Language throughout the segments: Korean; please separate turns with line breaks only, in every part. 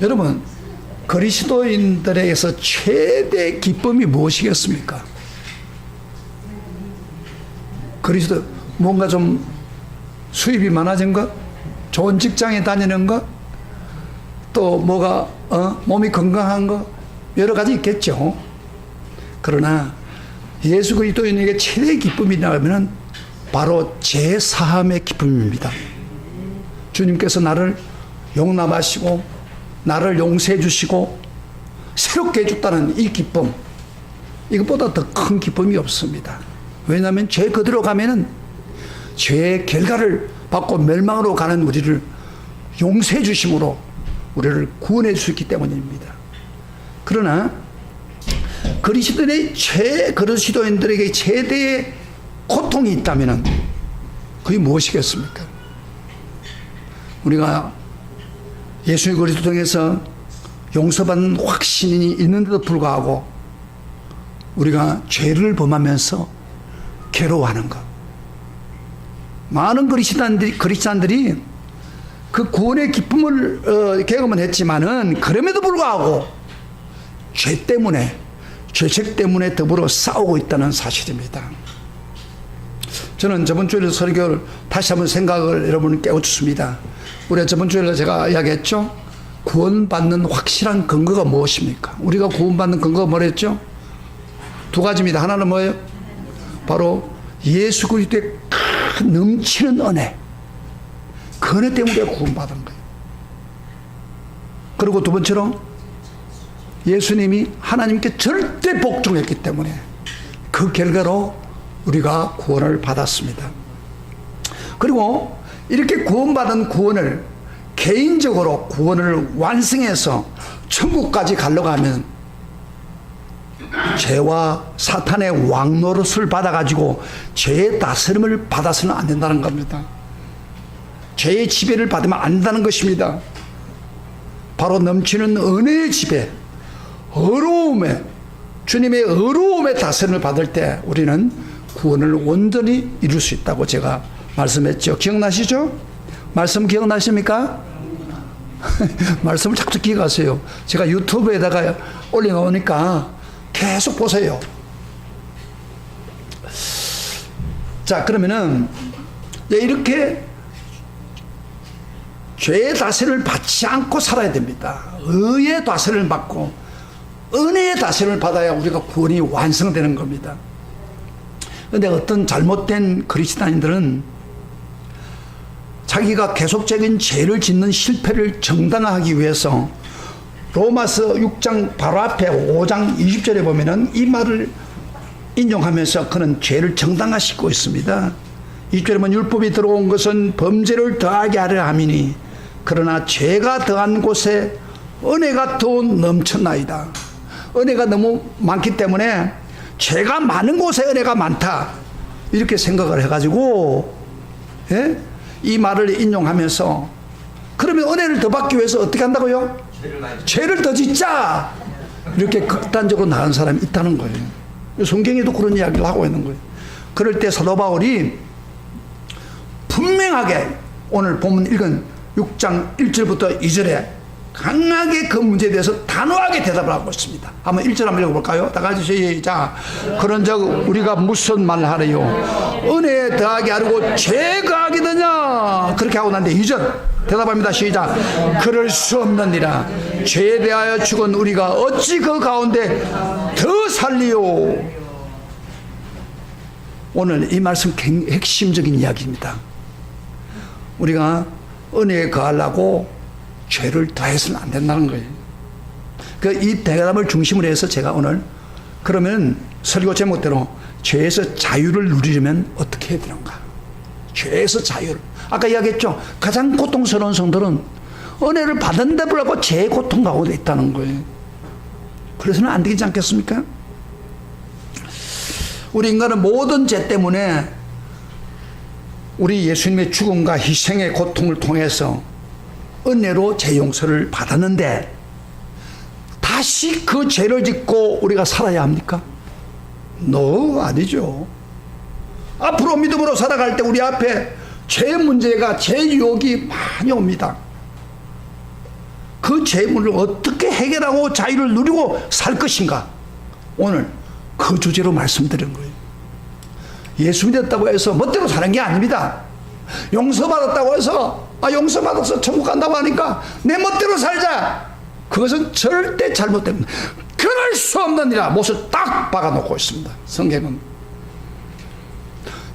여러분, 그리스도인들에게서 최대 기쁨이 무엇이겠습니까? 그리스도, 뭔가 좀 수입이 많아진 것, 좋은 직장에 다니는 것, 또 뭐가 몸이 건강한 것, 여러 가지 있겠죠. 그러나 예수 그리스도인에게 최대 기쁨이라면 바로 제 사함의 기쁨입니다. 주님께서 나를 용납하시고 나를 용서해 주시고 새롭게 해줬다는 이 기쁨, 이것보다 더 큰 기쁨이 없습니다. 왜냐하면 죄 그대로 가면은 죄의 결과를 받고 멸망으로 가는 우리를 용서해 주심으로 우리를 구원해 주셨기 때문입니다. 그러나 그리스도인들에게 최대의 고통이 있다면 그게 무엇이겠습니까? 우리가 예수 그리스도 통해서 용서받는 확신이 있는데도 불구하고 우리가 죄를 범하면서 괴로워하는 것. 많은 그리스도인들이 그 구원의 기쁨을 경험은 했지만은 그럼에도 불구하고 죄책 때문에 더불어 싸우고 있다는 사실입니다. 저는 저번 주에 설교를 다시 한번 생각을 여러분께 깨워줬습니다. 우리가 저번 주에 제가 이야기했죠. 구원받는 확실한 근거가 무엇입니까? 우리가 구원받는 근거가 뭐랬죠? 두 가지입니다. 하나는 뭐예요? 바로 예수 그리스도의 큰 넘치는 은혜. 그 은혜 때문에 구원받은 거예요. 그리고 두 번째로 예수님이 하나님께 절대 복종했기 때문에 그 결과로 우리가 구원을 받았습니다. 그리고 이렇게 구원받은 구원을 개인적으로 구원을 완성해서 천국까지 가려고 하면 죄와 사탄의 왕노릇을 받아가지고 죄의 다스림을 받아서는 안 된다는 겁니다. 죄의 지배를 받으면 안 된다는 것입니다. 바로 넘치는 은혜의 지배, 의로움에, 주님의 의로움의 다스림을 받을 때 우리는 구원을 온전히 이룰 수 있다고 제가 말씀했죠. 기억나시죠? 말씀 기억나십니까? 말씀을 자꾸 기억하세요. 제가 유튜브에다가 올려놓으니까 계속 보세요. 자, 그러면은 이렇게 죄의 다스림을 받지 않고 살아야 됩니다. 의의 다스림을 받고 은혜의 다스림을 받아야 우리가 구원이 완성되는 겁니다. 그런데 어떤 잘못된 그리스도인들은 자기가 계속적인 죄를 짓는 실패를 정당화하기 위해서 로마서 6장 바로 앞에 5장 20절에 보면은 이 말을 인용하면서 그는 죄를 정당화시키고 있습니다. 20절에 보면 율법이 들어온 것은 범죄를 더하게 하려 함이니 그러나 죄가 더한 곳에 은혜가 더 넘쳤나이다. 은혜가 너무 많기 때문에 죄가 많은 곳에 은혜가 많다 이렇게 생각을 해가지고 이 말을 인용하면서 그러면 은혜를 더 받기 위해서 어떻게 한다고요? 죄를 더 짓자 이렇게 극단적으로 나간 사람이 있다는 거예요. 성경에도 그런 이야기를 하고 있는 거예요. 그럴 때 사도 바울이 분명하게 오늘 본문 읽은 6장 1절부터 2절에 강하게 그 문제에 대해서 단호하게 대답을 하고 있습니다. 한번 1절 한번 읽어볼까요? 다 같이 시작. 그런즉 우리가 무슨 말을 하래요? 은혜에 더하게 하려고 죄가 하게 되냐? 그렇게 하고 난데 2절 대답합니다. 시작. 그럴 수 없느니라. 죄에 대하여 죽은 우리가 어찌 그 가운데 더 살리요? 오늘 이 말씀 핵심적인 이야기입니다. 우리가 은혜에 거하려고 죄를 더해서는 안 된다는 거예요. 이 대답을 중심으로 해서 제가 오늘 그러면 설교 제목대로 죄에서 자유를 누리려면 어떻게 해야 되는가? 죄에서 자유를. 아까 이야기했죠. 가장 고통스러운 성도는 은혜를 받은데 불구하고 죄의 고통 가운데 있다는 거예요. 그래서는 안 되지 않겠습니까? 우리 인간은 모든 죄 때문에 우리 예수님의 죽음과 희생의 고통을 통해서 은혜로 죄 용서를 받았는데 다시 그 죄를 짓고 우리가 살아야 합니까? 아니죠. 앞으로 믿음으로 살아갈 때 우리 앞에 죄 문제가, 죄 유혹이 많이 옵니다. 그 죄문을 어떻게 해결하고 자유를 누리고 살 것인가? 오늘 그 주제로 말씀드린 거예요. 예수 믿었다고 해서 멋대로 사는 게 아닙니다. 용서받았다고 해서 용서받아서 천국 간다고 하니까 내 멋대로 살자. 그것은 절대 잘못됩니다. 그럴 수 없느니라 못을 딱 박아놓고 있습니다. 성경은.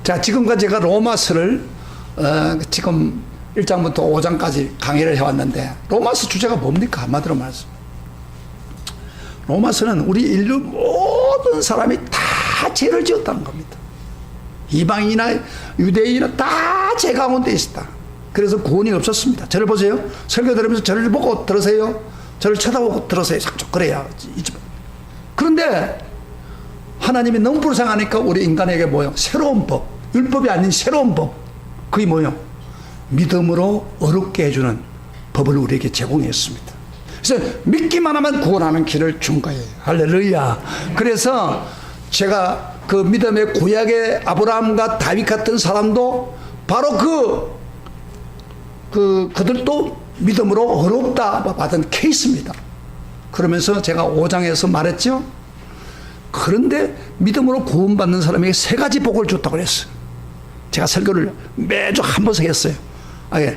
자, 지금까지 제가 로마서를 지금 1장부터 5장까지 강의를 해왔는데 로마서 주제가 뭡니까? 한마디로 말씀. 로마서는 우리 인류 모든 사람이 다 죄를 지었다는 겁니다. 이방인이나 유대인이나 다 죄 가운데 있었다. 그래서 구원이 없었습니다. 저를 보세요. 설교 들으면서 저를 보고 들으세요. 저를 쳐다보고 들으세요. sak쪽 그래야. 그런데 하나님이 너무 불쌍하니까 우리 인간에게 뭐요? 새로운 법, 율법이 아닌 새로운 법. 그게 뭐요? 믿음으로 어렵게 해주는 법을 우리에게 제공했습니다. 그래서 믿기만 하면 구원하는 길을 준 거예요. 할렐루야. 그래서 제가 그 믿음의 구약의 아브라함과 다윗 같은 사람도 바로 그들도 믿음으로 어렵다 받은 케이스입니다. 그러면서 제가 5장에서 말했죠. 그런데 믿음으로 구원받는 사람에게 3가지 복을 줬다고 그랬어요. 제가 설교를 매주 한 번씩 했어요.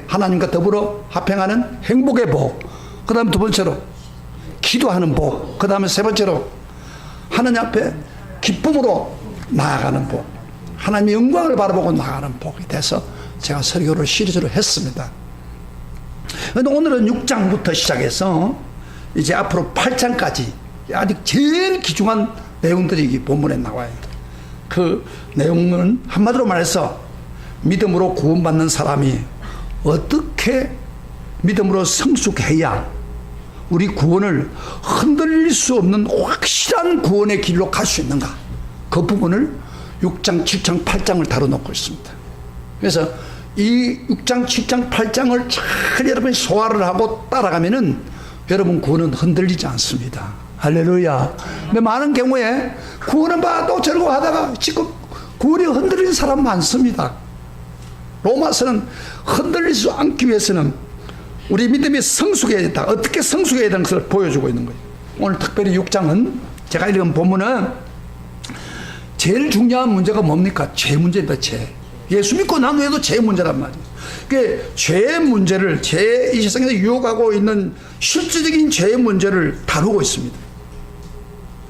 하나님과 더불어 합행하는 행복의 복, 그 다음에 2번째로 기도하는 복, 그 다음에 3번째로 하나님 앞에 기쁨으로 나아가는 복, 하나님의 영광을 바라보고 나아가는 복이 돼서 제가 설교를 시리즈로 했습니다. 그런데 오늘은 6장부터 시작해서 이제 앞으로 8장까지 아직 제일 귀중한 내용들이 이 본문에 나와요. 그 내용은 한마디로 말해서 믿음으로 구원받는 사람이 어떻게 믿음으로 성숙해야 우리 구원을 흔들릴 수 없는 확실한 구원의 길로 갈 수 있는가? 그 부분을 6장, 7장, 8장을 다뤄놓고 있습니다. 그래서 이 6장, 7장, 8장을 잘 여러분이 소화를 하고 따라가면은 여러분 구원은 흔들리지 않습니다. 할렐루야. 근데 많은 경우에 구원은 봐도 저러고 하다가 지금 구원이 흔들리는 사람 많습니다. 로마서는 흔들리지 않기 위해서는 우리 믿음이 성숙해야 된다. 어떻게 성숙해야 되는 것을 보여주고 있는 거예요. 오늘 특별히 6장은 제가 읽은 본문은 제일 중요한 문제가 뭡니까? 죄 문제입니다. 죄. 예수 믿고 난 후에도 죄 문제란 말이에요. 그 죄 문제를, 이 세상에서 유혹하고 있는 실질적인 죄 문제를 다루고 있습니다.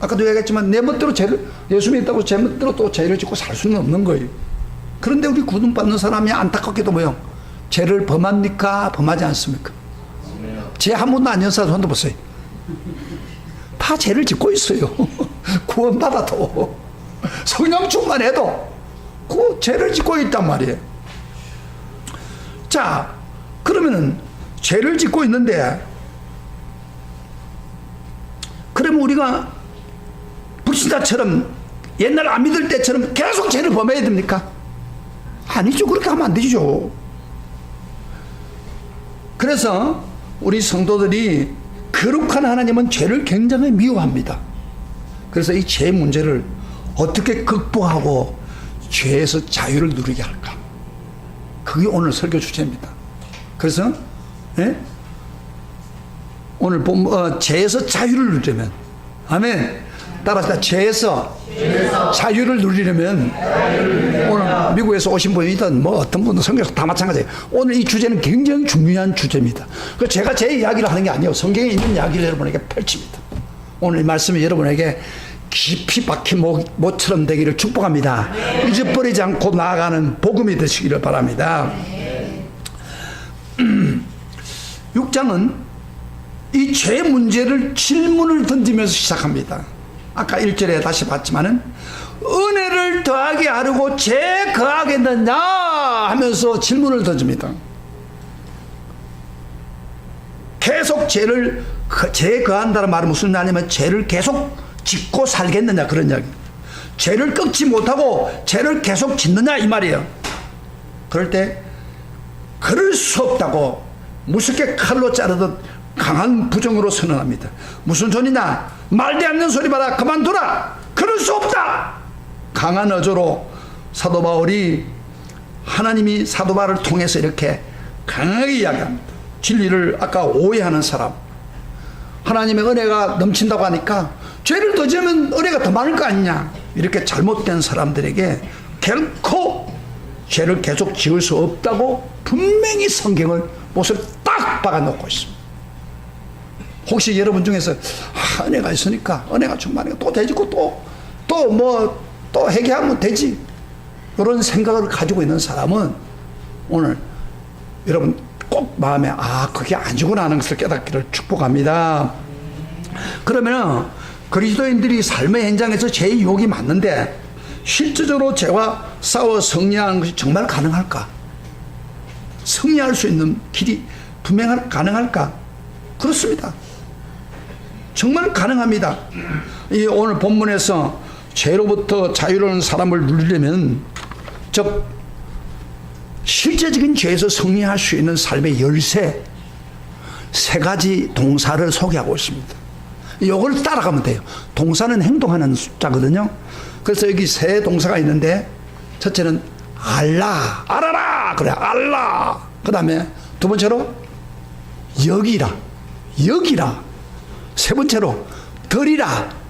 아까도 얘기했지만 내 멋대로 예수 믿다고 제 멋대로 또 죄를 짓고 살 수는 없는 거예요. 그런데 우리 구원받는 사람이 안타깝게도 뭐요? 죄를 범합니까? 범하지 않습니까? 죄 한 번도 안 연사도 손도 보세요. 다 죄를 짓고 있어요. 구원받아도 성령 충만해도 그 죄를 짓고 있단 말이에요. 자, 그러면은 죄를 짓고 있는데 그러면 우리가 불신자처럼 옛날 안 믿을 때처럼 계속 죄를 범해야 됩니까? 아니죠. 그렇게 하면 안 되죠. 그래서 우리 성도들이 거룩한 하나님은 죄를 굉장히 미워합니다. 그래서 이 죄 문제를 어떻게 극복하고 죄에서 자유를 누리게 할까? 그게 오늘 설교 주제입니다. 그래서 오늘 죄에서 자유를 누리려면, 아멘. 따라서 죄에서 자유를 누리려면 오늘 미국에서 오신 분이든 뭐 어떤 분도 성경에서 다 마찬가지예요. 오늘 이 주제는 굉장히 중요한 주제입니다. 그 제가 제 이야기를 하는 게 아니에요. 성경에 있는 이야기를 여러분에게 펼칩니다. 오늘 이 말씀이 여러분에게 깊이 박힌 못처럼 되기를 축복합니다. 잊어버리지 않고 나아가는 복음이 되시기를 바랍니다. 6장은 이 죄 문제를 질문을 던지면서 시작합니다. 아까 1절에 다시 봤지만은 은혜를 더하게 하려고 죄 거하겠느냐 하면서 질문을 던집니다. 계속 죄 거한다는 말은 무슨 말이냐면 죄를 계속 짓고 살겠느냐 그런 이야기. 죄를 끊지 못하고 죄를 계속 짓느냐 이 말이에요. 그럴 때 그럴 수 없다고 무섭게 칼로 자르듯 강한 부정으로 선언합니다. 무슨 소리냐? 말도 안 되는 소리 봐라. 그만둬라. 그럴 수 없다. 강한 어조로 사도 바울이 하나님이 사도 바울을 통해서 이렇게 강하게 이야기합니다. 진리를 아까 오해하는 사람, 하나님의 은혜가 넘친다고 하니까 죄를 더 지으면 은혜가 더 많을 거 아니냐. 이렇게 잘못된 사람들에게 결코 죄를 계속 지을 수 없다고 분명히 성경을 못을 딱 박아놓고 있습니다. 혹시 여러분 중에서 은혜가 있으니까 은혜가 충만하니까 또 되지고 또 회개하면 되지, 그런 생각을 가지고 있는 사람은 오늘 여러분 꼭 마음에 그게 아니구나 하는 것을 깨닫기를 축복합니다. 그러면은 그리스도인들이 삶의 현장에서 죄의 유혹이 맞는데 실질적으로 죄와 싸워 승리하는 것이 정말 가능할까? 승리할 수 있는 길이 가능할까? 그렇습니다. 정말 가능합니다. 이 오늘 본문에서 죄로부터 자유로운 사람을 누리려면, 즉 실제적인 죄에서 승리할 수 있는 삶의 열쇠 세 가지 동사를 소개하고 있습니다. 이걸 따라가면 돼요. 동사는 행동하는 숫자거든요. 그래서 여기 세 동사가 있는데, 첫째는 알아라, 그래, 알라. 그 다음에 두 번째로 여기라. 세 번째로 들이라.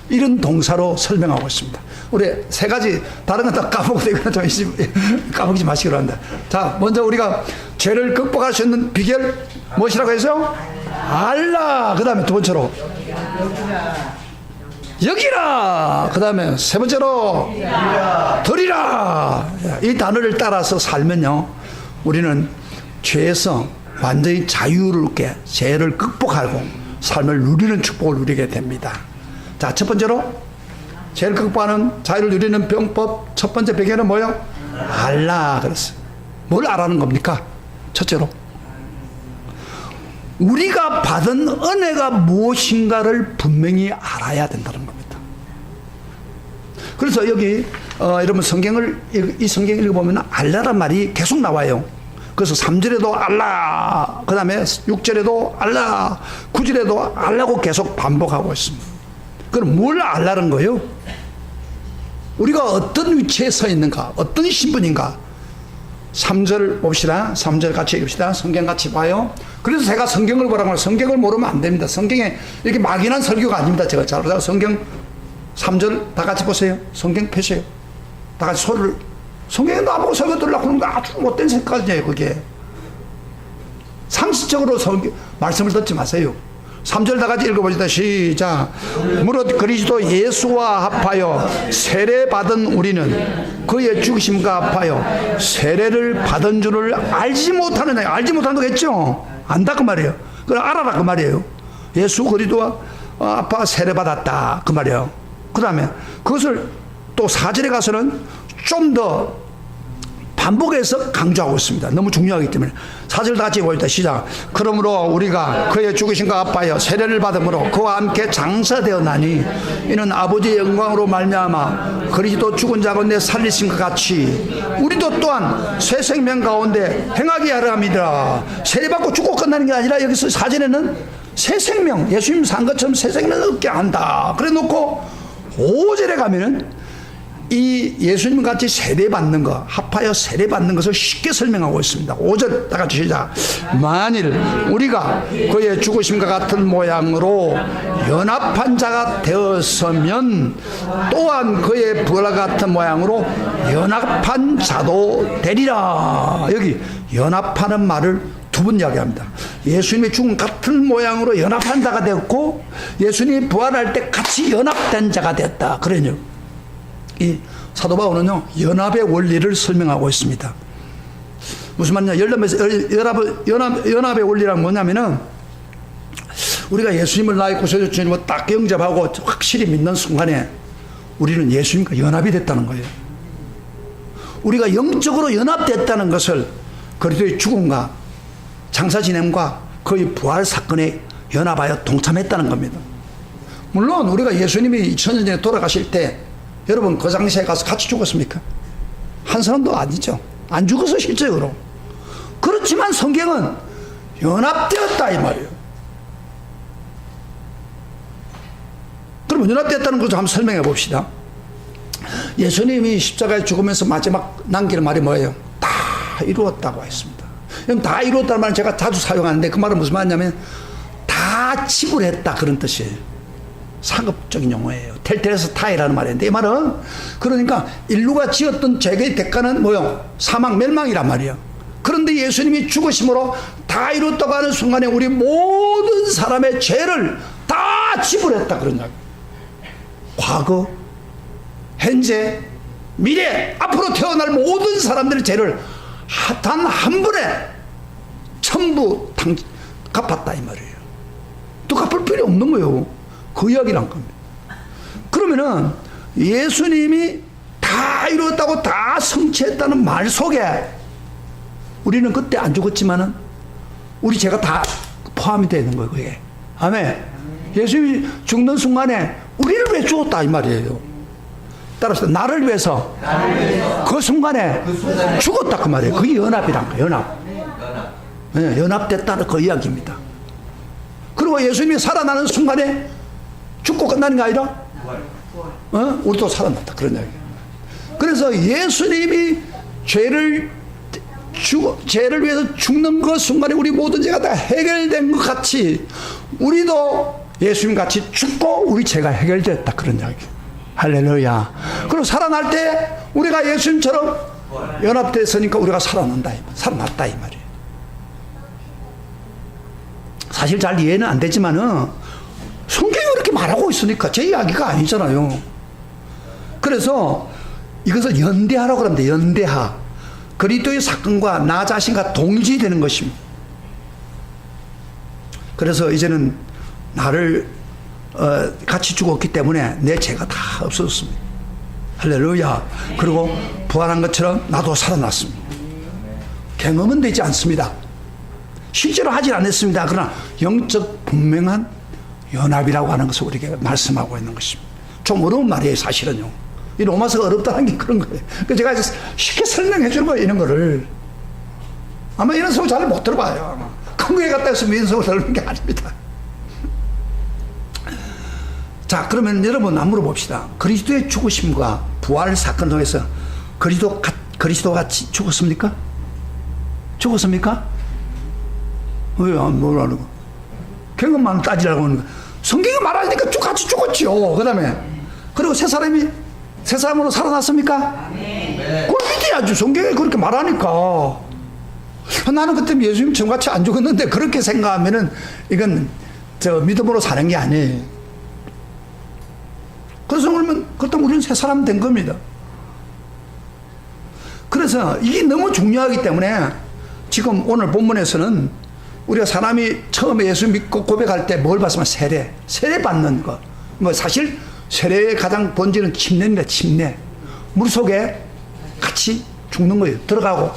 이런 동사로 설명하고 있습니다. 우리 세 가지, 다른 건 다 까먹어도 이거는 좀 까먹지 마시기로 합니다. 자, 먼저 우리가 죄를 극복할 수 있는 비결 무엇이라고 해서? 알라. 그 다음에 두 번째로 여기라. 그 다음에 세 번째로 들이라. 이 단어를 따라서 살면요, 우리는 죄에서 완전히 자유롭게 죄를 극복하고 삶을 누리는 축복을 누리게 됩니다. 자, 첫 번째로 죄를 극복하는 자유를 누리는 병법, 첫 번째 비결은 뭐예요? 알라 그랬어요. 뭘 알아는 겁니까? 첫째로 우리가 받은 은혜가 무엇인가를 분명히 알아야 된다는 겁니다. 그래서 여기 여러분 이 성경 읽어보면 알라란 말이 계속 나와요. 그래서 3절에도 알라, 그 다음에 6절에도 알라, 9절에도 알라고 계속 반복하고 있습니다. 그럼 뭘 알라는 거예요? 우리가 어떤 위치에 서 있는가, 어떤 신분인가. 3절 봅시다. 3절 같이 읽읍시다. 성경 같이 봐요. 그래서 제가 성경을 보라고 하면 성경을 모르면 안 됩니다. 성경에 이렇게 막연한 설교가 아닙니다. 제가 잘 보세요. 성경 3절 다 같이 보세요. 성경 펴세요. 다 같이 소리를. 성경에 나보고 설교 들으려고 하는 거 아주 못된 생각이에요, 그게. 상식적으로 말씀을 듣지 마세요. 3절 다 같이 읽어보시다. 시작. 무릇 그리스도 예수와 합하여 세례받은 우리는 그의 죽으심과 합하여 세례를 받은 줄을 알지 못하느냐. 알지 못하는 거겠죠? 안다 그 말이에요. 그럼 알아라 그 말이에요. 예수 그리스도와 합하여 세례받았다 그 말이에요. 그 다음에 그것을 또 4절에 가서는 좀 더 반복해서 강조하고 있습니다. 너무 중요하기 때문에. 4절 다 같이 보시다. 시작. 그러므로 우리가 그의 죽으심과 합하여 세례를 받음으로 그와 함께 장사되었나니 이는 아버지의 영광으로 말미암아 그리스도 죽은 자 가운데 살리심과 같이 우리도 또한 새 생명 가운데 행하게 하려 함이더라. 세례받고 죽고 끝나는 게 아니라 여기서 4절에는 새 생명, 예수님 산 것처럼 새 생명을 얻게 한다. 그래 놓고 5절에 가면은 이 예수님 같이 세례받는 것, 합하여 세례받는 것을 쉽게 설명하고 있습니다. 5절 다 같이 시작. 만일 우리가 그의 죽으심과 같은 모양으로 연합한 자가 되었으면 또한 그의 부활과 같은 모양으로 연합한 자도 되리라. 여기 연합하는 말을 두 번 이야기합니다. 예수님의 죽음 같은 모양으로 연합한 자가 되었고 예수님이 부활할 때 같이 연합된 자가 됐다. 그러냐. 이 사도 바울은요, 연합의 원리를 설명하고 있습니다. 무슨 말이냐? 연합의 원리란 뭐냐면은 우리가 예수님을 나의 구세주 주님으로 딱 영접하고 확실히 믿는 순간에 우리는 예수님과 연합이 됐다는 거예요. 우리가 영적으로 연합됐다는 것을 그리스도의 죽음과 장사 진행과 그의 부활 사건에 연합하여 동참했다는 겁니다. 물론 우리가 예수님이 2000년 전에 돌아가실 때 여러분 그 당시에 가서 같이 죽었습니까? 한 사람도 아니죠. 안 죽어서 실제로. 그렇지만 성경은 연합되었다 이 말이에요. 그럼 연합되었다는 것을 한번 설명해 봅시다. 예수님이 십자가에 죽으면서 마지막 남기는 말이 뭐예요? 다 이루었다고 했습니다. 그럼 다 이루었다는 말은 제가 자주 사용하는데 그 말은 무슨 말이냐면 다 다 지불했다 그런 뜻이에요. 상업적인 용어예요. 텔텔에서 타이라는 말인데 이 말은 그러니까 인류가 지었던 죄의 대가는 뭐요? 사망 멸망이란 말이에요. 그런데 예수님이 죽으심으로 다 이뤘다고 하는 순간에 우리 모든 사람의 죄를 다 지불했다 그런 이야기. 과거, 현재, 미래, 앞으로 태어날 모든 사람들의 죄를 단 한 번에 전부 갚았다 이 말이에요. 또 갚을 필요 없는 거예요. 그 이야기란 겁니다. 그러면은 예수님이 다 이뤘다고 다 성취했다는 말 속에 우리는 그때 안 죽었지만은 우리 죄가 다 포함이 되는 거예요. 그게. 아멘. 예수님이 죽는 순간에 우리를 왜 죽었다 이 말이에요. 따라서 나를 위해서 그 순간에 죽었다 그 말이에요. 그게 연합이란 거예요. 연합. 네, 연합됐다는 그 이야기입니다. 그리고 예수님이 살아나는 순간에 죽고 끝나는 게 아니라 우리도 살아났다 그런 이야기예요. 그래서 예수님이 죄를 위해서 죽는 그 순간에 우리 모든 죄가 다 해결된 것 같이 우리도 예수님 같이 죽고 우리 죄가 해결됐다 그런 이야기예요. 할렐루야. 그리고 살아날 때 우리가 예수님처럼 연합됐으니까 우리가 살아났다 이 말이에요. 사실 잘 이해는 안 되지만은 성경이 그렇게 말하고 있으니까 제 이야기가 아니잖아요. 그래서 이것을 연대하라고 합니다. 연대하. 그리스도의 사건과 나 자신과 동일시되는 것입니다. 그래서 이제는 나를 같이 죽었기 때문에 내 죄가 다 없어졌습니다. 할렐루야. 그리고 부활한 것처럼 나도 살아났습니다. 경험은 되지 않습니다. 실제로 하진 않았습니다. 그러나 영적 분명한 연합이라고 하는 것을 우리에게 말씀하고 있는 것입니다. 좀 어려운 말이에요, 사실은요. 이 로마서가 어렵다는 게 그런 거예요. 그래서 제가 쉽게 설명해 주는 거예요, 이런 거를. 아마 이런 소리 잘 못 들어봐요. 아마. 큰 거에 갔다 해서 이런 소리 들는 게 아닙니다. 자, 그러면 여러분 한번 물어봅시다. 그리스도의 죽으심과 부활 사건을 통해서 그리스도 같이 죽었습니까? 죽었습니까? 왜 안 뭐라는 거? 경험만 따지라고 하는 거. 성경이 말하니까 같이 죽었지요. 그리고 새 사람으로 살아났습니까? 그걸 믿어야지. 성경이 그렇게 말하니까. 나는 그때 예수님 저같이 안 죽었는데 그렇게 생각하면은 이건 믿음으로 사는 게 아니에요. 그래서 그렇다면 우리는 새 사람 된 겁니다. 그래서 이게 너무 중요하기 때문에 지금 오늘 본문에서는 우리가 사람이 처음에 예수 믿고 고백할 때 뭘 받으면 세례 받는 거. 뭐 사실 세례의 가장 본질은 침례입니다. 침례. 물 속에 같이 죽는 거예요. 들어가고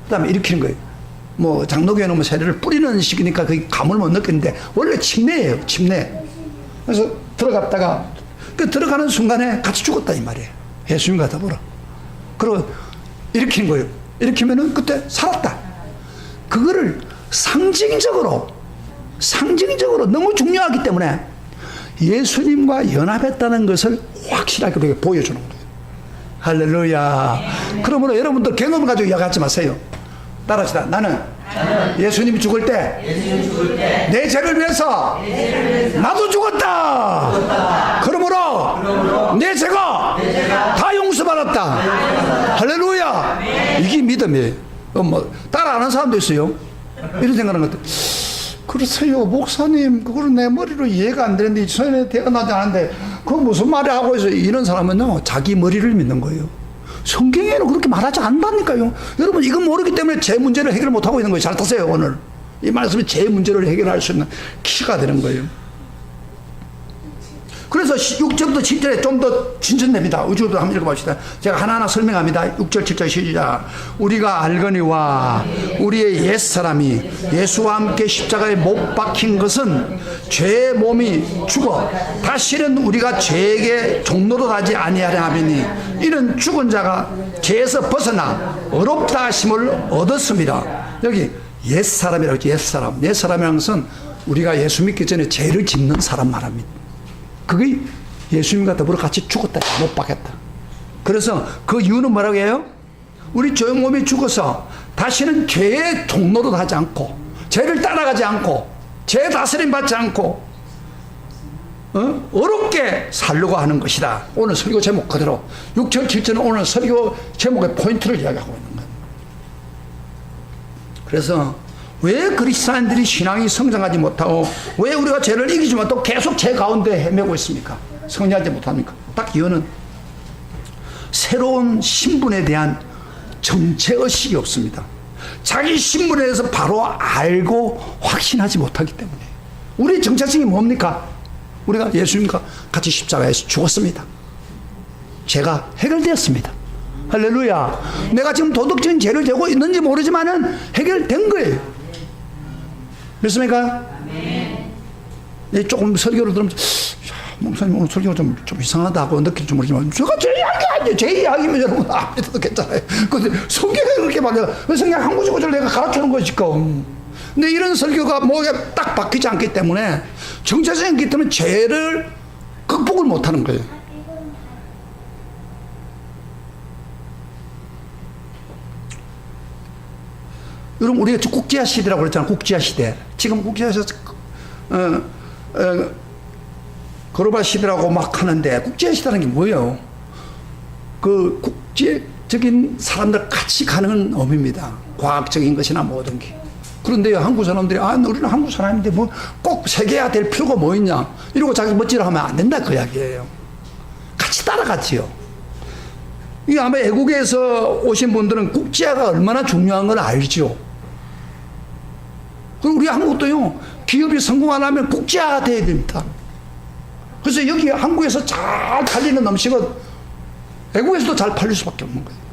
그다음에 일으키는 거예요. 뭐 장로교회는 뭐 세례를 뿌리는 식이니까 그 감을 못 느끼는데 원래 침례예요. 침례. 그래서 들어갔다가 그 들어가는 순간에 같이 죽었다 이 말이에요. 예수님과 더불어. 그리고 일으킨 거예요. 일으키면은 그때 살았다. 그거를 상징적으로 너무 중요하기 때문에 예수님과 연합했다는 것을 확실하게 우리에게 보여주는 거예요. 할렐루야. 그러므로 여러분들 경험을 가지고 이야기하지 마세요. 따라합시다. 나는 예수님이 죽을 때 내 죄를 위해서 나도 죽었다. 그러므로 내 죄가 다 용서받았다. 할렐루야. 이게 믿음이에요. 따라하는 사람도 있어요. 이런 생각하는 것들. 그러세요, 목사님. 그거는 내 머리로 이해가 안 되는데 손에 대가 나지 않은데 그거 무슨 말이 하고 있어요. 이런 사람은요, 자기 머리를 믿는 거예요. 성경에는 그렇게 말하지 않다니까요. 여러분, 이건 모르기 때문에 제 문제를 해결 못하고 있는 거예요. 잘 타세요. 오늘 이 말씀이 제 문제를 해결할 수 있는 키가 되는 거예요. 그래서 6절부터 7절에 좀 더 진전됩니다. 6절부터 한번 읽어봅시다. 제가 하나하나 설명합니다. 6절 7절 시작. 우리가 알거니와 우리의 옛사람이 예수와 함께 십자가에 못 박힌 것은 죄의 몸이 죽어 다시는 우리가 죄에게 종로로 가지 아니하려 하매니 이는 죽은 자가 죄에서 벗어나 어렵다 하심을 얻었습니다. 여기 옛사람이라고 했죠. 옛사람이라는 것은 우리가 예수 믿기 전에 죄를 짓는 사람 말합니다. 그게 예수님과 더불어 같이 죽었다. 못 박혔다. 그래서 그 이유는 뭐라고 해요? 우리 죄의 몸이 죽어서 다시는 죄의 종로로 하지 않고 죄를 따라가지 않고 죄 다스림 받지 않고 어렵게 살려고 하는 것이다. 오늘 설교 제목 그대로 6절 7절은 오늘 설교 제목의 포인트를 이야기하고 있는 거예요. 그래서 왜 그리스도인들이 신앙이 성장하지 못하고 왜 우리가 죄를 이기지만 또 계속 죄 가운데 헤매고 있습니까? 성장하지 못합니까? 딱 이유는 새로운 신분에 대한 정체의식이 없습니다. 자기 신분에 대해서 바로 알고 확신하지 못하기 때문에. 우리의 정체성이 뭡니까? 우리가 예수님과 같이 십자가에서 죽었습니다. 죄가 해결되었습니다. 할렐루야. 내가 지금 도덕적인 죄를 지고 있는지 모르지만은 해결된 거예요. 믿습니까? 네, 조금 설교를 들으면 목사님 오늘 설교가 좀 이상하다고 느낄지 모르지만 제가 제 이야기 아니에요. 제 이야기면 여러분 안 믿어도 괜찮아요. 근데 성경에 그렇게 말해요. 성경 한 구절 구절 내가 가르쳐놓은 거지 지금. 근데 이런 설교가 뭐에 딱 박히지 않기 때문에 정체성이 있기 때문에 죄를 극복을 못하는 거예요. 여러분 우리가 국제화 시대라고 그랬잖아요. 국제화 시대. 지금 국제화에서 글로벌 시대라고 막 하는데 국제화 시대라는 게 뭐예요? 그 국제적인 사람들 같이 가는 의미입니다. 과학적인 것이나 모든 게. 그런데요, 한국 사람들이 우리는 한국 사람인데 뭐 꼭 세계화 될 필요가 뭐 있냐 이러고 자기 멋지라 하면 안 된다 그 이야기예요. 같이 따라갔지요. 이 아마 외국에서 오신 분들은 국제화가 얼마나 중요한 걸 알죠. 그리고 우리 한국도요, 기업이 성공하려면 국제화가 돼야 됩니다. 그래서 여기 한국에서 잘 팔리는 음식은 외국에서도 잘 팔릴 수밖에 없는 거예요.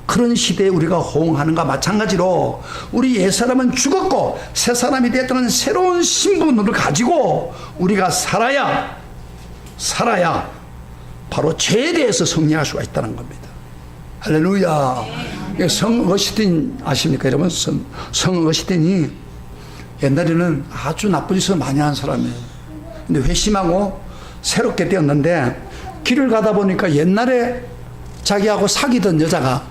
그런 시대에 우리가 호응하는가 마찬가지로 우리 옛사람은 죽었고 새사람이 되었다는 새로운 신분을 가지고 우리가 살아야 바로 죄에 대해서 승리할 수가 있다는 겁니다. 할렐루야. 성 어거스틴 아십니까 여러분? 성 어거스틴이 옛날에는 아주 나쁜 짓을 많이 한 사람이에요. 근데 회심하고 새롭게 되었는데 길을 가다 보니까 옛날에 자기하고 사귀던 여자가